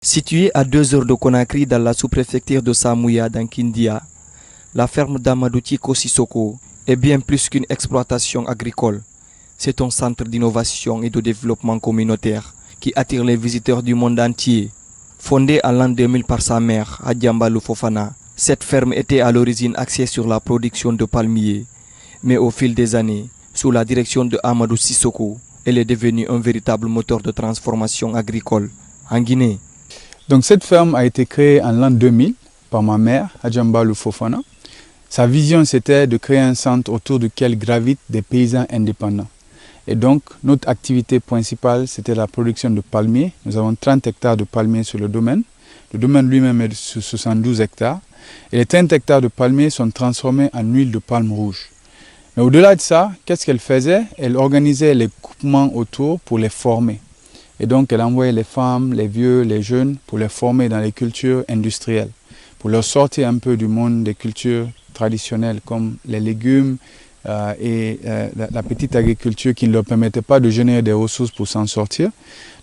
Située à 2 heures de Conakry dans la sous-préfecture de Samouya dans Kindia, la ferme d'Amadou Tchiko Sissoko est bien plus qu'une exploitation agricole. C'est un centre d'innovation et de développement communautaire qui attire les visiteurs du monde entier. Fondée en l'an 2000 par sa mère, Adjamba Fofana, cette ferme était à l'origine axée sur la production de palmiers. Mais au fil des années, sous la direction de Amadou Sissoko, elle est devenue un véritable moteur de transformation agricole en Guinée. Donc cette ferme a été créée en l'an 2000 par ma mère, Adjamba Fofana. Sa vision, c'était de créer un centre autour duquel gravitent des paysans indépendants. Et donc, notre activité principale, c'était la production de palmiers. Nous avons 30 hectares de palmiers sur le domaine. Le domaine lui-même est de 72 hectares. Et les 30 hectares de palmiers sont transformés en huile de palme rouge. Mais au-delà de ça, qu'est-ce qu'elle faisait? Elle organisait les groupements autour pour les former. Et donc, elle envoyait les femmes, les vieux, les jeunes pour les former dans les cultures industrielles, pour leur sortir un peu du monde des cultures traditionnelles comme les légumes et la petite agriculture qui ne leur permettait pas de générer des ressources pour s'en sortir.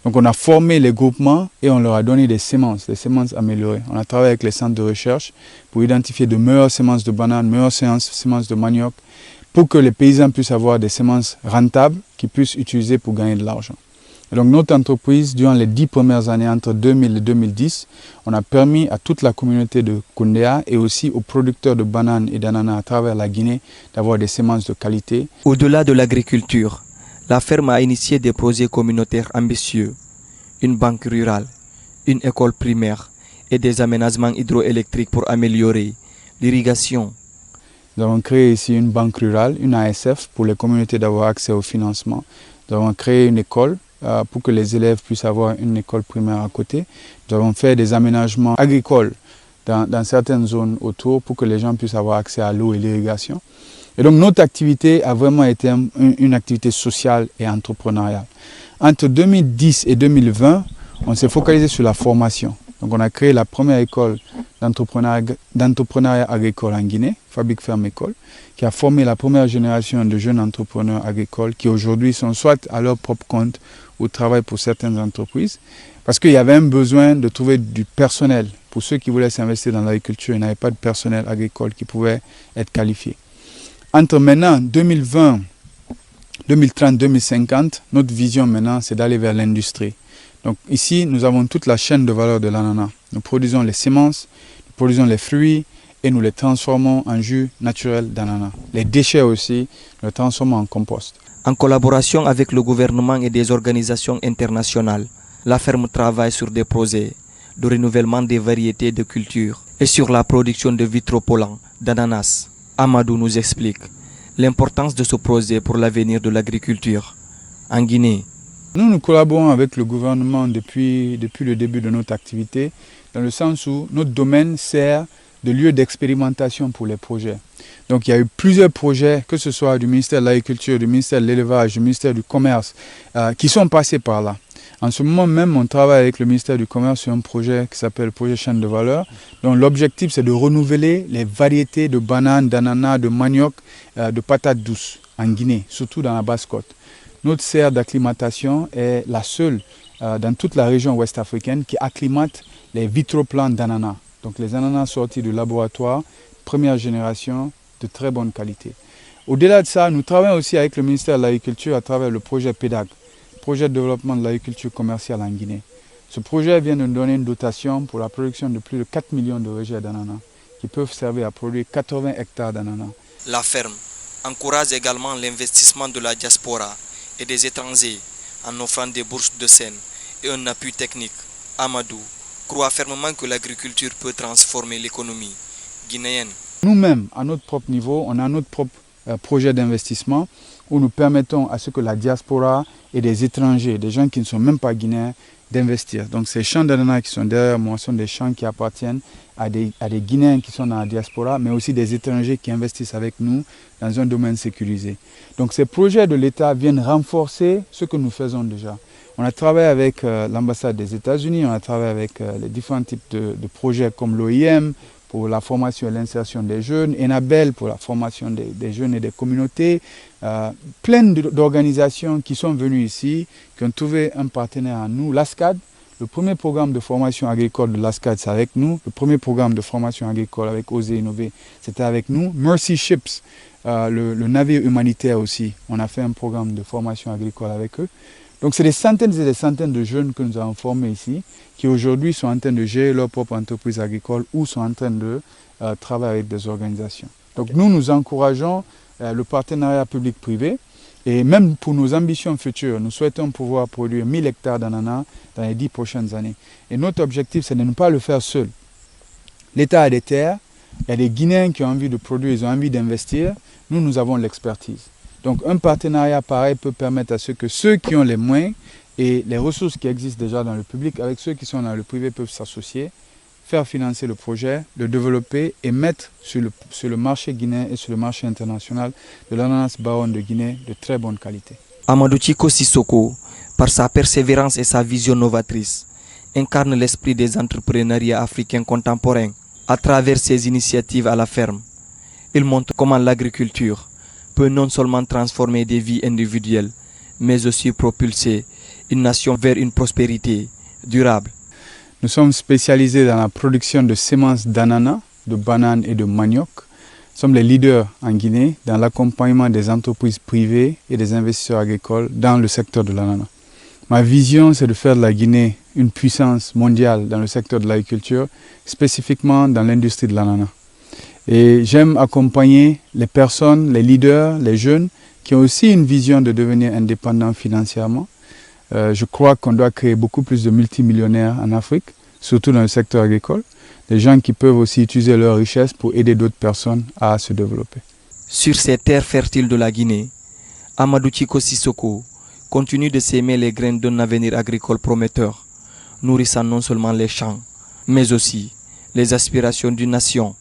Donc, on a formé les groupements et on leur a donné des semences améliorées. On a travaillé avec les centres de recherche pour identifier de meilleures semences de bananes, meilleures semences de manioc, pour que les paysans puissent avoir des semences rentables qu'ils puissent utiliser pour gagner de l'argent. Et donc notre entreprise, durant les 10 premières années, entre 2000 et 2010, on a permis à toute la communauté de Koundéa et aussi aux producteurs de bananes et d'ananas à travers la Guinée d'avoir des semences de qualité. Au-delà de l'agriculture, la ferme a initié des projets communautaires ambitieux, une banque rurale, une école primaire et des aménagements hydroélectriques pour améliorer l'irrigation. Nous avons créé ici une banque rurale, une ASF, pour les communautés d'avoir accès au financement. Nous avons créé une école pour que les élèves puissent avoir une école primaire à côté. Nous avons fait des aménagements agricoles dans certaines zones autour pour que les gens puissent avoir accès à l'eau et l'irrigation. Et donc notre activité a vraiment été une activité sociale et entrepreneuriale. Entre 2010 et 2020, on s'est focalisé sur la formation. Donc on a créé la première école d'entrepreneuriat agricole en Guinée, Fabrique Ferme École, qui a formé la première génération de jeunes entrepreneurs agricoles qui aujourd'hui sont soit à leur propre compte ou travaillent pour certaines entreprises. Parce qu'il y avait un besoin de trouver du personnel. Pour ceux qui voulaient s'investir dans l'agriculture, il n'y avait pas de personnel agricole qui pouvait être qualifié. Entre maintenant 2020, 2030, 2050, notre vision maintenant, c'est d'aller vers l'industrie. Donc ici, nous avons toute la chaîne de valeur de l'ananas. Nous produisons les semences, nous produisons les fruits et nous les transformons en jus naturel d'ananas. Les déchets aussi, nous les transformons en compost. En collaboration avec le gouvernement et des organisations internationales, la ferme travaille sur des projets de renouvellement des variétés de culture et sur la production de vitropollens d'ananas. Amadou nous explique l'importance de ce projet pour l'avenir de l'agriculture en Guinée. Nous collaborons avec le gouvernement depuis le début de notre activité, dans le sens où notre domaine sert de lieu d'expérimentation pour les projets. Donc il y a eu plusieurs projets, que ce soit du ministère de l'Agriculture, du ministère de l'Élevage, du ministère du Commerce, qui sont passés par là. En ce moment même, on travaille avec le ministère du Commerce sur un projet qui s'appelle le projet chaîne de valeur. Donc l'objectif, c'est de renouveler les variétés de bananes, d'ananas, de manioc, de patates douces en Guinée, surtout dans la Basse-Côte. Notre serre d'acclimatation est la seule dans toute la région ouest africaine qui acclimate les vitroplants d'ananas. Donc les ananas sortis du laboratoire, première génération, de très bonne qualité. Au-delà de ça, nous travaillons aussi avec le ministère de l'Agriculture à travers le projet PEDAG, projet de développement de l'agriculture commerciale en Guinée. Ce projet vient de nous donner une dotation pour la production de plus de 4 millions de rejets d'ananas qui peuvent servir à produire 80 hectares d'ananas. La ferme encourage également l'investissement de la diaspora et des étrangers en offrant des bourses de scène et un appui technique. Amadou croit fermement que l'agriculture peut transformer l'économie guinéenne. Nous-mêmes, à notre propre niveau, on a notre propre projet d'investissement où nous permettons à ce que la diaspora et des étrangers, des gens qui ne sont même pas guinéens, d'investir. Donc ces champs d'ananas qui sont derrière moi sont des champs qui appartiennent à des Guinéens qui sont dans la diaspora, mais aussi des étrangers qui investissent avec nous dans un domaine sécurisé. Donc ces projets de l'État viennent renforcer ce que nous faisons déjà. On a travaillé avec l'ambassade des États-Unis, on a travaillé avec les différents types de projets comme l'OIM, pour la formation et l'insertion des jeunes, Enabel pour la formation des jeunes et des communautés, plein d'organisations qui sont venues ici, qui ont trouvé un partenaire en nous, l'ASCAD, Le premier programme de formation agricole de l'ASCAD, c'est avec nous. Le premier programme de formation agricole avec Oser Innover, c'était avec nous. Mercy Ships, le navire humanitaire aussi, on a fait un programme de formation agricole avec eux. Donc c'est des centaines et des centaines de jeunes que nous avons formés ici, qui aujourd'hui sont en train de gérer leur propre entreprise agricole ou sont en train de travailler avec des organisations. Donc nous encourageons le partenariat public-privé. Et même pour nos ambitions futures, nous souhaitons pouvoir produire 1000 hectares d'ananas dans les 10 prochaines années. Et notre objectif, c'est de ne pas le faire seul. L'État a des terres, il y a des Guinéens qui ont envie de produire, ils ont envie d'investir. Nous avons l'expertise. Donc un partenariat pareil peut permettre à ceux qui ont les moyens et les ressources qui existent déjà dans le public, avec ceux qui sont dans le privé, peuvent s'associer, faire financer le projet, le développer et mettre sur le marché guinéen et sur le marché international de l'ananas Baon de Guinée de très bonne qualité. Amadou Tchiko Sissoko, par sa persévérance et sa vision novatrice, incarne l'esprit des entrepreneuriats africains contemporains à travers ses initiatives à la ferme. Il montre comment l'agriculture peut non seulement transformer des vies individuelles, mais aussi propulser une nation vers une prospérité durable. Nous sommes spécialisés dans la production de semences d'ananas, de bananes et de manioc. Nous sommes les leaders en Guinée dans l'accompagnement des entreprises privées et des investisseurs agricoles dans le secteur de l'ananas. Ma vision, c'est de faire de la Guinée une puissance mondiale dans le secteur de l'agriculture, spécifiquement dans l'industrie de l'ananas. Et j'aime accompagner les personnes, les leaders, les jeunes qui ont aussi une vision de devenir indépendants financièrement. Je crois qu'on doit créer beaucoup plus de multimillionnaires en Afrique, surtout dans le secteur agricole. Des gens qui peuvent aussi utiliser leur richesse pour aider d'autres personnes à se développer. Sur ces terres fertiles de la Guinée, Amadou Tchiko Sissoko continue de s'aimer les graines d'un avenir agricole prometteur, nourrissant non seulement les champs, mais aussi les aspirations d'une nation